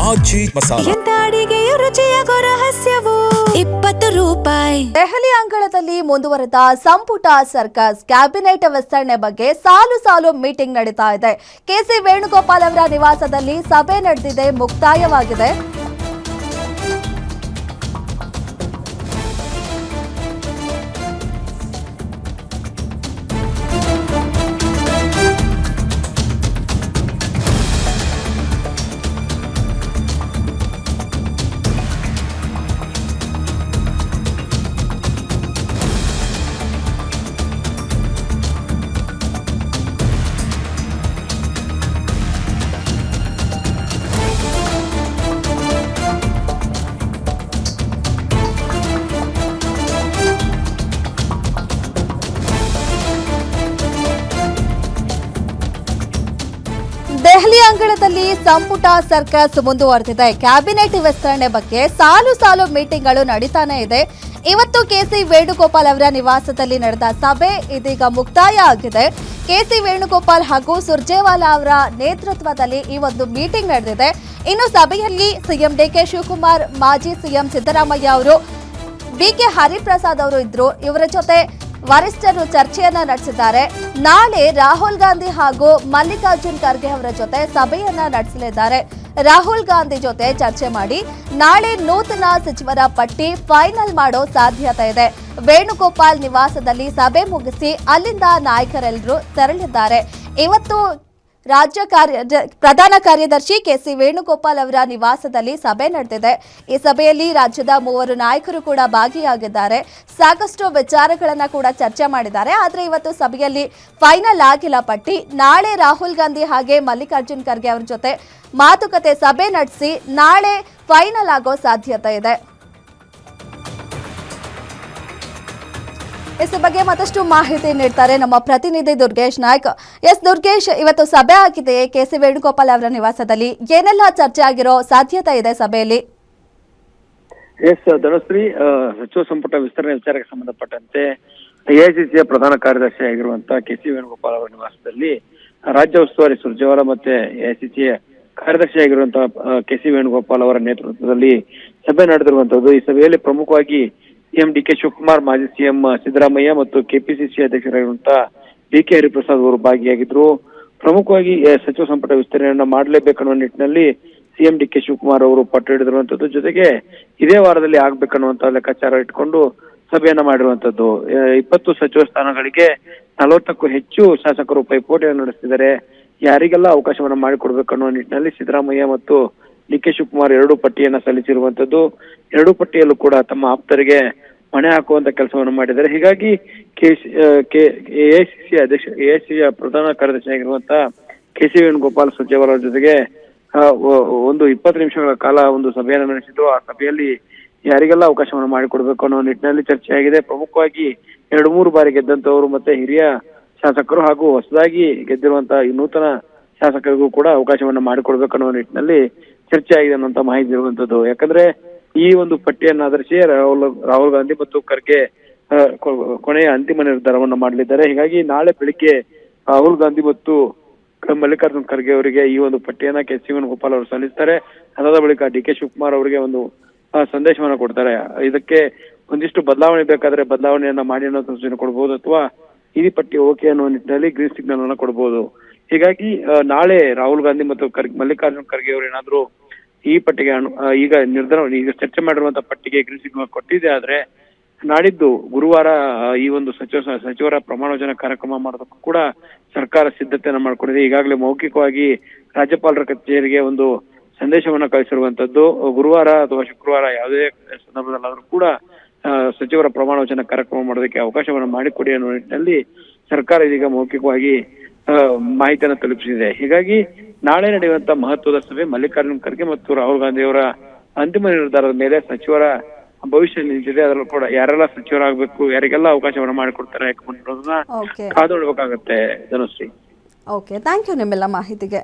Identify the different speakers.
Speaker 1: ಮಾಜಿ ಮಸಾಲ.
Speaker 2: ಎಂತ ಅಡಿಗೆಯ ರುಚಿಯಾಗೋ ರಹಸ್ಯವು 20 ರೂಪಾಯಿ.
Speaker 3: ದೆಹಲಿ ಅಂಗಳದಲ್ಲಿ ಮುಂದುವರೆದ ಸಂಪುಟ ಸರ್ಕಸ್ ಕ್ಯಾಬಿನೆಟ್ ವಿಸ್ತರಣೆ ಬಗ್ಗೆ ಸಾಲು ಸಾಲು ಮೀಟಿಂಗ್ ನಡೀತಾ ಇದೆ. ಕೆಸಿ ವೇಣುಗೋಪಾಲ್ ಅವರ ನಿವಾಸದಲ್ಲಿ ಸಭೆ ನಡೆದಿದೆ, ಮುಕ್ತಾಯವಾಗಿದೆ. ದೆಹಲಿ ಅಂಗಳದಲ್ಲಿ ಸಂಪುಟ ಸರ್ಕಸ್ ಮುಂದುವರೆದಿದೆ. ಕ್ಯಾಬಿನೆಟ್ ವಿಸ್ತರಣೆ ಬಗ್ಗೆ ಸಾಲು ಸಾಲು ಮೀಟಿಂಗ್ಗಳು ನಡೀತಾನೆ ಇದೆ. ಇವತ್ತು ಕೆಸಿ ವೇಣುಗೋಪಾಲ್ ಅವರ ನಿವಾಸದಲ್ಲಿ ನಡೆದ ಸಭೆ ಇದೀಗ ಮುಕ್ತಾಯ ಆಗಿದೆ. ಕೆಸಿ ವೇಣುಗೋಪಾಲ್ ಹಾಗೂ ಸುರ್ಜೇವಾಲಾ ಅವರ ನೇತೃತ್ವದಲ್ಲಿ ಈ ಒಂದು ಮೀಟಿಂಗ್ ನಡೆದಿದೆ. ಇನ್ನು ಸಭೆಯಲ್ಲಿ ಸಿಎಂ ಡಿಕೆ ಶಿವಕುಮಾರ್, ಮಾಜಿ ಸಿಎಂ ಸಿದ್ದರಾಮಯ್ಯ ಅವರು, ಬಿಕೆ ಹರಿಪ್ರಸಾದ್ ಅವರು ಇದ್ರು. ಇವರ ಜೊತೆ ವರಿಷ್ಠರು ಚರ್ಚೆಯನ್ನ ನಡೆಸಿದ್ದಾರೆ. ನಾಳೆ ರಾಹುಲ್ ಗಾಂಧಿ ಹಾಗೂ ಮಲ್ಲಿಕಾರ್ಜುನ್ ಖರ್ಗೆ ಅವರ ಜೊತೆ ಸಭೆಯನ್ನ ನಡೆಸಲಿದ್ದಾರೆ. ರಾಹುಲ್ ಗಾಂಧಿ ಜೊತೆ ಚರ್ಚೆ ಮಾಡಿ ನಾಳೆ ನೂತನ ಸಚಿವರ ಪಟ್ಟಿ ಫೈನಲ್ ಮಾಡೋ ಸಾಧ್ಯತೆ ಇದೆ. ವೇಣುಗೋಪಾಲ್ ನಿವಾಸದಲ್ಲಿ ಸಭೆ ಮುಗಿಸಿ ಅಲ್ಲಿಂದ ನಾಯಕರೆಲ್ಲರೂ ತೆರಳಿದ್ದಾರೆ. ಇವತ್ತು ಪ್ರಧಾನ ಕಾರ್ಯದರ್ಶಿ ಕೆಸಿ ವೇಣುಗೋಪಾಲ್ ಅವರ ನಿವಾಸದಲ್ಲಿ ಸಭೆ ನಡೆದಿದೆ. ಈ ಸಭೆಯಲ್ಲಿ ರಾಜ್ಯದ 3 ನಾಯಕರು ಕೂಡ ಭಾಗಿಯಾಗಿದ್ದಾರೆ. ಸಾಕಷ್ಟು ವಿಚಾರಗಳನ್ನ ಕೂಡ ಚರ್ಚೆ ಮಾಡಿದ್ದಾರೆ. ಆದರೆ ಇವತ್ತು ಸಭೆಯಲ್ಲಿ ಫೈನಲ್ ಆಗಿಲ್ಲ ಪಟ್ಟಿ. ನಾಳೆ ರಾಹುಲ್ ಗಾಂಧಿ ಹಾಗೆ ಮಲ್ಲಿಕಾರ್ಜುನ್ ಖರ್ಗೆ ಅವರ ಜೊತೆ ಮಾತುಕತೆ ಸಭೆ ನಡೆಸಿ ನಾಳೆ ಫೈನಲ್ ಆಗೋ ಸಾಧ್ಯತೆ ಇದೆ. ಇಸ್ ಬಗ್ಗೆ ಮತ್ತಷ್ಟು ಮಾಹಿತಿ ನೀಡ್ತಾರೆ ನಮ್ಮ ಪ್ರತಿನಿಧಿ ದುರ್ಗೇಶ್ ನಾಯ್ಕ್. ಎಸ್ ದುರ್ಗೇಶ್, ಇವತ್ತು ಸಭೆ ಆಗಿದೆ ಕೆಸಿ ವೇಣುಗೋಪಾಲ್ ಅವರ ನಿವಾಸದಲ್ಲಿ. ಏನೆಲ್ಲ ಚರ್ಚೆ ಆಗಿರೋ ಸಾಧ್ಯತೆ ಇದೆ ಸಭೆಯಲ್ಲಿ?
Speaker 4: ಎಸ್ ಧನಶ್ರೀ, ಸಚಿವ ಸಂಪುಟ ವಿಸ್ತರಣೆ ವಿಚಾರಕ್ಕೆ ಸಂಬಂಧಪಟ್ಟಂತೆ ಎಐಸಿಸಿಯ ಪ್ರಧಾನ ಕಾರ್ಯದರ್ಶಿ ಆಗಿರುವಂತಹ ಕೆಸಿ ವೇಣುಗೋಪಾಲ್ ಅವರ ನಿವಾಸದಲ್ಲಿ ರಾಜ್ಯ ಉಸ್ತುವಾರಿ ಸುರ್ಜೇವಾಲಾ ಮತ್ತೆ ಎಐಸಿಸಿಯ ಕಾರ್ಯದರ್ಶಿ ಆಗಿರುವಂತಹ ಕೆಸಿ ವೇಣುಗೋಪಾಲ್ ಅವರ ನೇತೃತ್ವದಲ್ಲಿ ಸಭೆ ನಡೆದಿರುವಂತದ್ದು. ಈ ಸಭೆಯಲ್ಲಿ ಪ್ರಮುಖವಾಗಿ ಸಿಎಂ ಡಿಕೆ ಶಿವಕುಮಾರ್, ಮಾಜಿ ಸಿಎಂ ಸಿದ್ದರಾಮಯ್ಯ ಮತ್ತು ಕೆಪಿಸಿಸಿ ಅಧ್ಯಕ್ಷರಾಗಿರುವಂತಹ ಬಿಕೆ ಹರಿಪ್ರಸಾದ್ ಅವರು ಭಾಗಿಯಾಗಿದ್ರು. ಪ್ರಮುಖವಾಗಿ ಸಚಿವ ಸಂಪುಟ ವಿಸ್ತರಣೆಯನ್ನ ಮಾಡಲೇಬೇಕನ್ನುವ ನಿಟ್ಟಿನಲ್ಲಿ ಸಿಎಂ ಡಿಕೆ ಶಿವಕುಮಾರ್ ಅವರು ಪಟ್ಟು ಹಿಡಿದಿರುವಂತದ್ದು. ಜೊತೆಗೆ ಇದೇ ವಾರದಲ್ಲಿ ಆಗ್ಬೇಕನ್ನುವಂತ ಲೆಕ್ಕಾಚಾರ ಇಟ್ಕೊಂಡು ಸಭೆಯನ್ನ ಮಾಡಿರುವಂತದ್ದು. 20 ಸಚಿವ ಸ್ಥಾನಗಳಿಗೆ 40ಕ್ಕೂ ಹೆಚ್ಚು ಶಾಸಕರು ಪೈಪೋಟಿಯನ್ನು ನಡೆಸ್ತಿದ್ದಾರೆ. ಯಾರಿಗೆಲ್ಲ ಅವಕಾಶವನ್ನ ಮಾಡಿಕೊಡ್ಬೇಕನ್ನುವ ನಿಟ್ಟಿನಲ್ಲಿ ಸಿದ್ದರಾಮಯ್ಯ ಮತ್ತು ಡಿಕೆ ಶಿವಕುಮಾರ್ 2 ಪಟ್ಟಿಯನ್ನ ಸಲ್ಲಿಸಿರುವಂತದ್ದು. 2 ಪಟ್ಟಿಯಲ್ಲೂ ಕೂಡ ತಮ್ಮ ಆಪ್ತರಿಗೆ ಮಣೆ ಹಾಕುವಂತ ಕೆಲಸವನ್ನು ಮಾಡಿದ್ದಾರೆ. ಹೀಗಾಗಿ ಎಐಸಿಸಿಯ ಪ್ರಧಾನ ಕಾರ್ಯದರ್ಶಿ ಆಗಿರುವಂತಹ ಕೆಸಿ ವೇಣುಗೋಪಾಲ್ ಸುರ್ಜೇವಾಲಾ ಜೊತೆಗೆ ಒಂದು 20 ನಿಮಿಷಗಳ ಕಾಲ ಒಂದು ಸಭೆಯನ್ನು ನಡೆಸಿದ್ರು. ಆ ಸಭೆಯಲ್ಲಿ ಯಾರಿಗೆಲ್ಲ ಅವಕಾಶವನ್ನು ಮಾಡಿಕೊಡ್ಬೇಕು ಅನ್ನೋ ನಿಟ್ಟಿನಲ್ಲಿ ಚರ್ಚೆಯಾಗಿದೆ. ಪ್ರಮುಖವಾಗಿ 2-3 ಬಾರಿ ಗೆದ್ದಂತವರು ಮತ್ತೆ ಹಿರಿಯ ಶಾಸಕರು ಹಾಗೂ ಹೊಸದಾಗಿ ಗೆದ್ದಿರುವಂತಹ ಈ ನೂತನ ಶಾಸಕರಿಗೂ ಕೂಡ ಅವಕಾಶವನ್ನ ಮಾಡಿಕೊಡ್ಬೇಕನ್ನೋ ನಿಟ್ಟಿನಲ್ಲಿ ಚರ್ಚೆ ಆಗಿದೆ ಅನ್ನುವಂತ ಮಾಹಿತಿ ಇರುವಂತದ್ದು. ಯಾಕಂದ್ರೆ ಈ ಒಂದು ಪಟ್ಟಿಯನ್ನ ಆಧರಿಸಿ ರಾಹುಲ್ ಗಾಂಧಿ ಮತ್ತು ಖರ್ಗೆ ಕೊನೆಯ ಅಂತಿಮ ನಿರ್ಧಾರವನ್ನ ಮಾಡಲಿದ್ದಾರೆ. ಹೀಗಾಗಿ ನಾಳೆ ಬೆಳಿಗ್ಗೆ ರಾಹುಲ್ ಗಾಂಧಿ ಮತ್ತು ಮಲ್ಲಿಕಾರ್ಜುನ್ ಖರ್ಗೆ ಅವರಿಗೆ ಈ ಒಂದು ಪಟ್ಟಿಯನ್ನ ಕೆಸಿ ವೇಣುಗೋಪಾಲ್ ಅವರು ಸಲ್ಲಿಸ್ತಾರೆ. ಅದಾದ ಬಳಿಕ ಡಿಕೆ ಶಿವಕುಮಾರ್ ಅವರಿಗೆ ಒಂದು ಸಂದೇಶವನ್ನ ಕೊಡ್ತಾರೆ. ಇದಕ್ಕೆ ಒಂದಿಷ್ಟು ಬದಲಾವಣೆ ಬೇಕಾದ್ರೆ ಬದಲಾವಣೆಯನ್ನ ಮಾಡಿ ಅನ್ನೋ ಸೂಚನೆ ಕೊಡ್ಬೋದು, ಅಥವಾ ಈ ಪಟ್ಟಿ ಓಕೆ ಅನ್ನೋ ನಿಟ್ಟಿನಲ್ಲಿ ಗ್ರೀನ್ ಸಿಗ್ನಲ್ ಅನ್ನ ಕೊಡ್ಬೋದು. ಹೀಗಾಗಿ ನಾಳೆ ರಾಹುಲ್ ಗಾಂಧಿ ಮತ್ತು ಮಲ್ಲಿಕಾರ್ಜುನ್ ಖರ್ಗೆ ಅವರು ಏನಾದ್ರು ಈ ಪಟ್ಟಿಗೆ ಈಗ ಚರ್ಚೆ ಮಾಡಿರುವಂತಹ ಪಟ್ಟಿಗೆ ಗ್ರೀನ್ ಸಿಗ್ನಲ್ ಕೊಟ್ಟಿದೆ ಆದ್ರೆ ನಾಡಿದ್ದು ಗುರುವಾರ ಈ ಒಂದು ಸಚಿವರ ಪ್ರಮಾಣ ವಚನ ಕಾರ್ಯಕ್ರಮ ಮಾಡೋದಕ್ಕೂ ಕೂಡ ಸರ್ಕಾರ ಸಿದ್ಧತೆಯನ್ನ ಮಾಡ್ಕೊಂಡಿದೆ. ಈಗಾಗಲೇ ಮೌಖಿಕವಾಗಿ ರಾಜ್ಯಪಾಲರ ಕಚೇರಿಗೆ ಒಂದು ಸಂದೇಶವನ್ನ ಕಳಿಸಿರುವಂತದ್ದು. ಗುರುವಾರ ಅಥವಾ ಶುಕ್ರವಾರ ಯಾವುದೇ ಸಂದರ್ಭದಲ್ಲಾದ್ರೂ ಕೂಡ ಸಚಿವರ ಪ್ರಮಾಣ ವಚನ ಕಾರ್ಯಕ್ರಮ ಮಾಡೋದಕ್ಕೆ ಅವಕಾಶವನ್ನ ಮಾಡಿಕೊಡಿ ಅನ್ನೋ ನಿಟ್ಟಿನಲ್ಲಿ ಸರ್ಕಾರ ಇದೀಗ ಮೌಖಿಕವಾಗಿ ಮಾಹಿತಿಯನ್ನು ತಲುಪಿಸಿದೆ. ಹೀಗಾಗಿ ನಾಳೆ ನಡೆಯುವಂತ ಮಹತ್ವದ ಸಭೆ ಮಲ್ಲಿಕಾರ್ಜುನ್ ಖರ್ಗೆ ಮತ್ತು ರಾಹುಲ್ ಗಾಂಧಿ ಅವರ ಅಂತಿಮ ನಿರ್ಧಾರದ ಮೇಲೆ ಸಚಿವರ ಭವಿಷ್ಯ ನಿಂತಿದೆ. ಅದರಲ್ಲೂ ಕೂಡ ಯಾರೆಲ್ಲ ಸಚಿವರಾಗಬೇಕು, ಯಾರಿಗೆಲ್ಲ ಅವಕಾಶವನ್ನ ಮಾಡಿಕೊಡ್ತಾರೆ ಕಾದು ನೋಡ್ಬೇಕಾಗತ್ತೆ ಧನುಶ್ರೀ.
Speaker 3: ಓಕೆ, ಥ್ಯಾಂಕ್ ಯು ನಿಮ್ಮೆಲ್ಲ ಮಾಹಿತಿಗೆ.